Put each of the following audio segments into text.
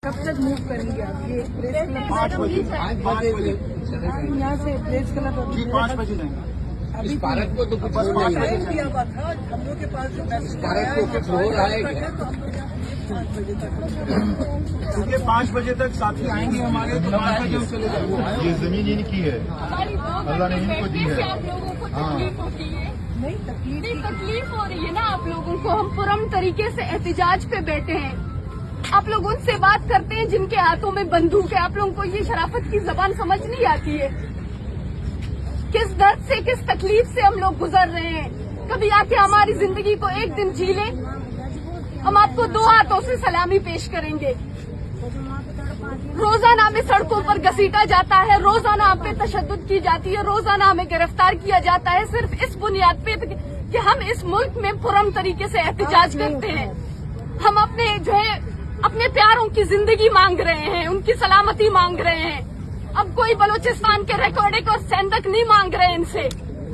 کب تک موو کریں گے آپ؟ یہ پریس کلب 5 بجے یہاں سے پریس کلب 5 بجے جائیں گے. اس پارک کو تو کچھ ہو رہا ہے، ہم لوگ کے پاس جو اس پارک کو کچھ ہو رہا ہے کیا؟ 5 بجے تک کیونکہ 5 بجے تک ساتھی آئیں گے ہمارے، تو 5 بجے ہم چلے جائیں گے. یہ زمین ان کی ہے، اللہ نے ان کو دی ہے. آپ لوگوں کو تکلیف ہوتی ہے؟ نہیں تکلیف ہو رہی ہے نا آپ لوگوں کو. ہم پرم طریقے سے احتجاج پہ بیٹھے ہیں. آپ لوگ ان سے بات کرتے ہیں جن کے ہاتھوں میں بندوق ہے. آپ لوگوں کو یہ شرافت کی زبان سمجھ نہیں آتی ہے. کس درد سے، کس تکلیف سے ہم لوگ گزر رہے ہیں. کبھی آ کے ہماری زندگی کو ایک دن جی لیں. ہم آپ کو 2 ہاتھوں سے سلامی پیش کریں گے. روزانہ ہمیں سڑکوں پر گھسیٹا جاتا ہے، روزانہ ہم پہ تشدد کی جاتی ہے، روزانہ ہمیں گرفتار کیا جاتا ہے صرف اس بنیاد پہ کہ ہم اس ملک میں پرامن طریقے سے احتجاج کرتے ہیں. ہم اپنے پیاروں کی زندگی مانگ رہے ہیں، ان کی سلامتی مانگ رہے ہیں. اب کوئی بلوچستان کے ریکارڈک اور سندک نہیں مانگ رہے ان سے.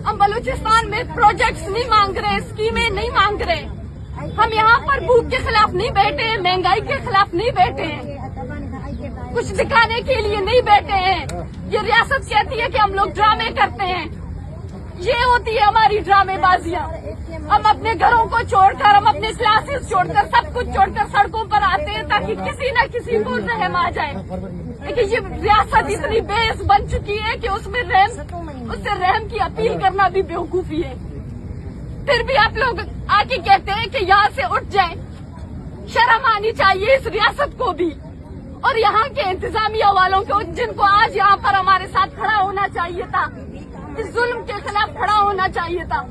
ہم بلوچستان میں پروجیکٹس نہیں مانگ رہے، اسکیمیں نہیں مانگ رہے. ہم یہاں پر بھوک کے خلاف نہیں بیٹھے ہیں، مہنگائی کے خلاف نہیں بیٹھے ہیں، کچھ دکھانے کے لیے نہیں بیٹھے ہیں. یہ ریاست کہتی ہے کہ ہم لوگ ڈرامے کرتے ہیں. یہ ہوتی ہے ہماری ڈرامے بازیاں. ہم اپنے گھروں کو چھوڑ کر، ہم اپنے کلاسز چھوڑ کر، سب کچھ چھوڑ کر سڑکوں پر آتے ہیں تاکہ کسی نہ کسی کو رحم آ جائے. لیکن یہ ریاست اتنی بیس بن چکی ہے کہ اس سے رحم کی اپیل کرنا بھی بیوقوفی ہے. پھر بھی آپ لوگ آ کے کہتے ہیں کہ یہاں سے اٹھ جائیں. شرم آنی چاہیے اس ریاست کو بھی، اور یہاں کے انتظامیہ والوں کو، جن کو آج یہاں پر ہمارے ساتھ کھڑا ہونا چاہیے تھا، اس ظلم کے خلاف کھڑا ہونا چاہیے تھا.